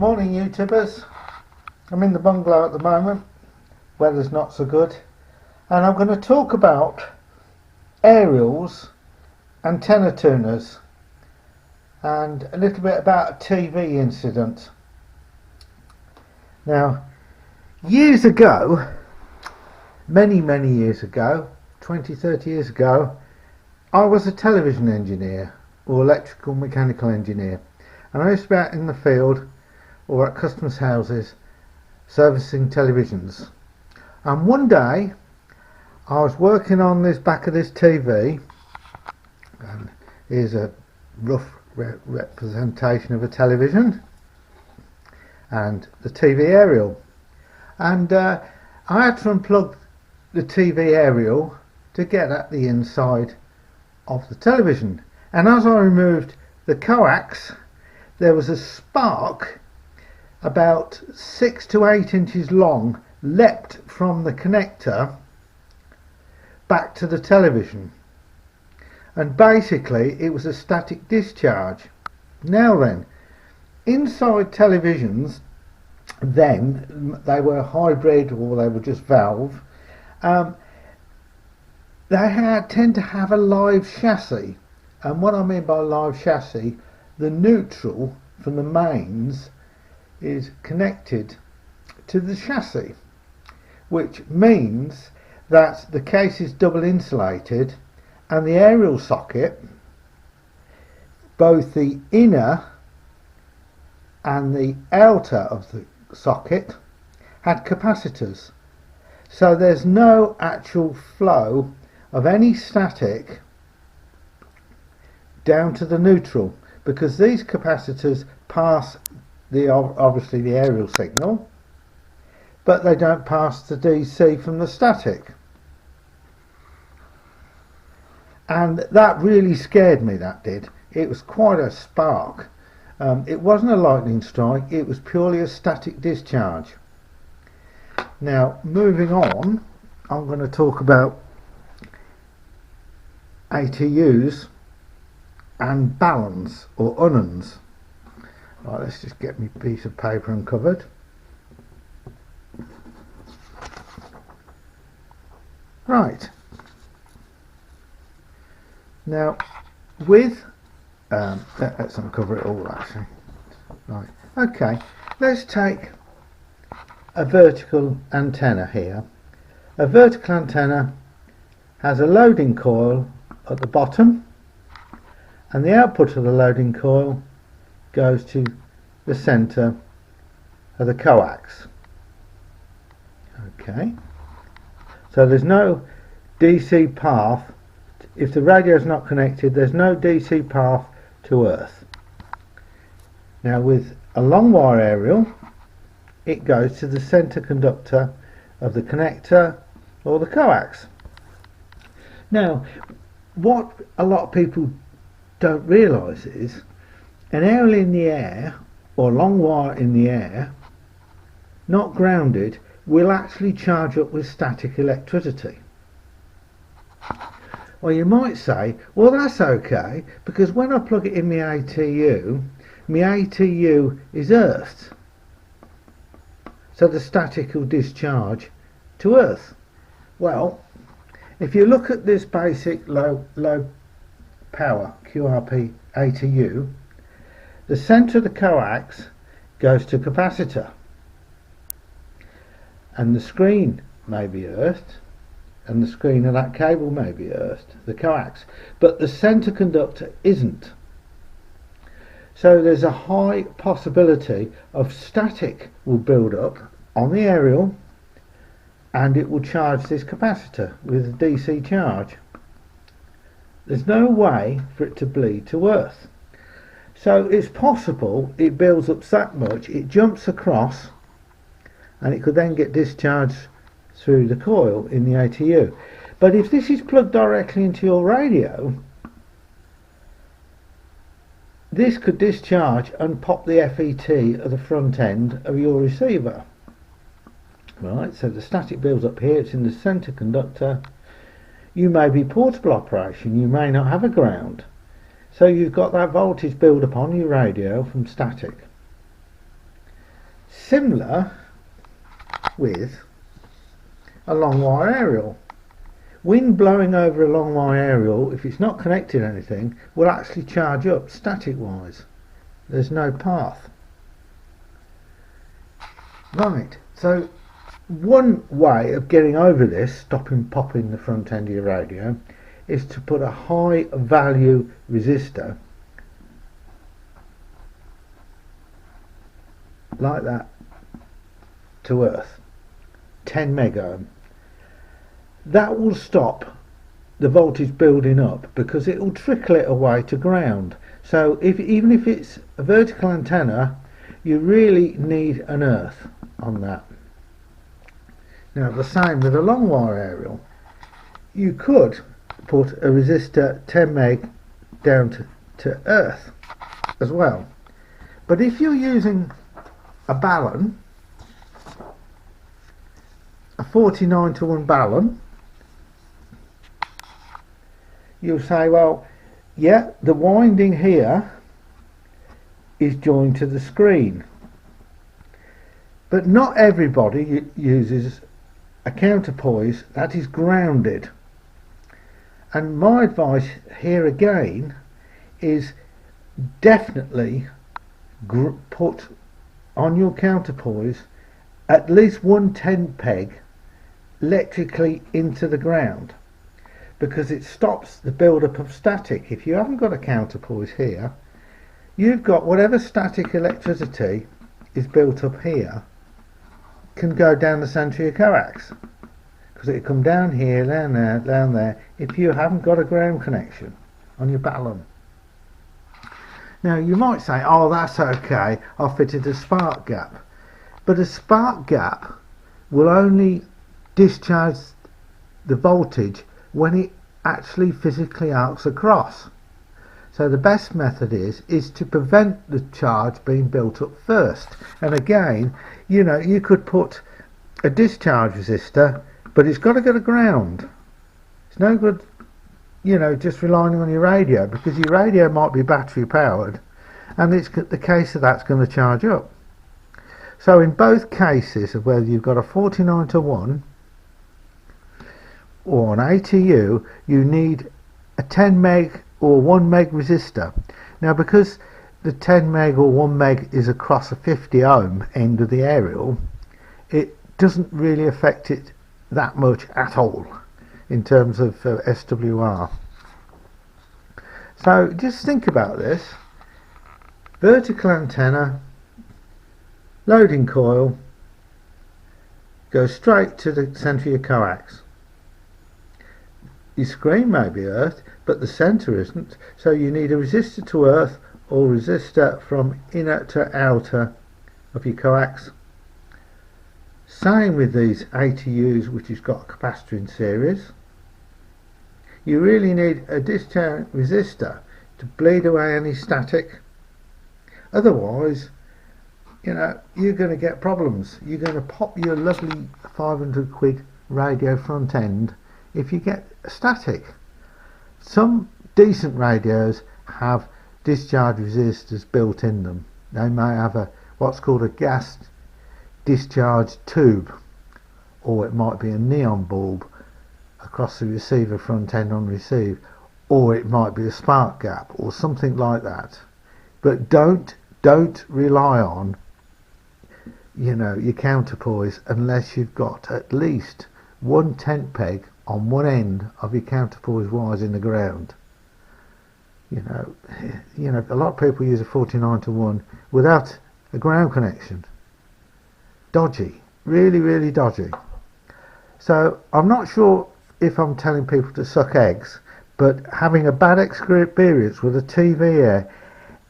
Morning YouTubers, I'm in the bungalow at the moment, weather's not so good, and I'm going to talk about aerials, antenna tuners and a little bit about a TV incident. Now, years ago, many years ago, 20-30 years ago, I was a television engineer or electrical mechanical engineer, and I used to be out in the field or at customers' houses servicing televisions. And one day I was working on this back of this TV, and here's a rough representation of a television and the TV aerial, and I had to unplug the TV aerial to get at the inside of the television, and as I removed the coax there was a spark about 6 to 8 inches long leapt from the connector back to the television, and basically it was a static discharge. Now then, inside televisions then, they were hybrid or they were just valve, they tend to have a live chassis, and what I mean by live chassis, the neutral from the mains is connected to the chassis, which means that the case is double insulated, and the aerial socket, both the inner and the outer of the socket, had capacitors, so there's no actual flow of any static down to the neutral, because these capacitors pass obviously the aerial signal, but they don't pass the DC from the static. And that really scared me, that did. It was quite a spark. It wasn't a lightning strike, it was purely a static discharge. Now, moving on, I'm going to talk about ATUs and balance or unons. Right, let's just get me piece of paper uncovered. Right. Now, with let's uncover it all actually. Right. Okay. Let's take a vertical antenna here. A vertical antenna has a loading coil at the bottom, and the output of the loading coil goes to the center of the coax. Okay, so there's no DC path. If the radio is not connected, there's no DC path to earth. Now, with a long wire aerial, it goes to the center conductor of the connector or the coax. Now, what a lot of people don't realise is an aerial in the air or long wire in the air, not grounded, will actually charge up with static electricity. Well, you might say, well, that's okay, because when I plug it in my ATU is earthed, so the static will discharge to earth. Well, if you look at this basic low power QRP ATU, the centre of the coax goes to capacitor, and the screen may be earthed, and the screen of that cable may be earthed, the coax, but the centre conductor isn't. So there's a high possibility of static will build up on the aerial, and it will charge this capacitor with a DC charge. There's no way for it to bleed to earth. So it's possible it builds up that much, it jumps across, and it could then get discharged through the coil in the ATU. But if this is plugged directly into your radio, this could discharge and pop the FET at the front end of your receiver. Right, so the static builds up here, it's in the center conductor. You may be portable operation, you may not have a ground. So you've got that voltage build up on your radio from static. Similar with a long wire aerial. Wind blowing over a long wire aerial, if it's not connected to anything, will actually charge up static wise. There's no path. Right, so one way of getting over this, stopping popping the front end of your radio, is to put a high value resistor like that to earth, 10 megohm. That will stop the voltage building up because it will trickle it away to ground. So even if it's a vertical antenna, you really need an earth on that. Now the same with a long wire aerial. You could put a resistor 10 meg down to earth as well. But if you're using a balun, a 49:1 balun, you'll say, well, yeah, the winding here is joined to the screen. But not everybody uses a counterpoise that is grounded. And my advice here again is definitely put on your counterpoise at least 110 peg electrically into the ground, because it stops the build-up of static. If you haven't got a counterpoise here, you've got whatever static electricity is built up here can go down the centre of your coax, because it can come down here, down there, down there, if you haven't got a ground connection on your balun. Now you might say, oh, that's okay, I've fitted a spark gap. But a spark gap will only discharge the voltage when it actually physically arcs across. So the best method is to prevent the charge being built up first. And again, you know, you could put a discharge resistor, but it's got to go to ground. It's no good, you know, just relying on your radio, because your radio might be battery powered and it's the case of that's going to charge up. So in both cases of whether you've got a 49:1 or an ATU, you need a 10 meg or 1 meg resistor. Now because the 10 meg or 1 meg is across a 50 ohm end of the aerial, it doesn't really affect it that much at all in terms of SWR. So just think about this. Vertical antenna, loading coil, goes straight to the centre of your coax. Your screen may be earthed, but the centre isn't, so you need a resistor to earth or resistor from inner to outer of your coax. Same with these ATUs, which has got a capacitor in series. You really need a discharge resistor to bleed away any static. Otherwise, you know, you're going to get problems. You're going to pop your lovely 500 quid radio front end if you get static. Some decent radios have discharge resistors built in them. They may have what's called a gas discharge tube, or it might be a neon bulb across the receiver front end on receive, or it might be a spark gap or something like that. But don't rely on, you know, your counterpoise unless you've got at least 110 peg on one end of your counterpoise wires in the ground. You know, a lot of people use a 49:1 without a ground connection. Dodgy, really dodgy. So I'm not sure if I'm telling people to suck eggs, but having a bad experience with a TV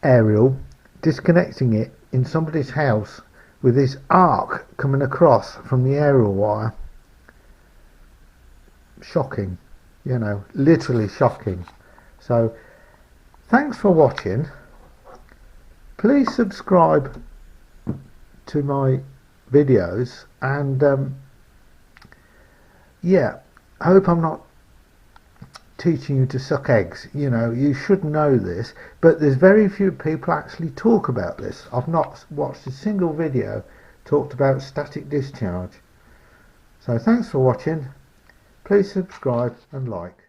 aerial, disconnecting it in somebody's house with this arc coming across from the aerial wire, shocking, you know, literally shocking. So thanks for watching. Please subscribe to my videos, and yeah, I hope I'm not teaching you to suck eggs. You know, you should know this, but there's very few people actually talk about this. I've not watched a single video talked about static discharge. So thanks for watching. Please subscribe and like.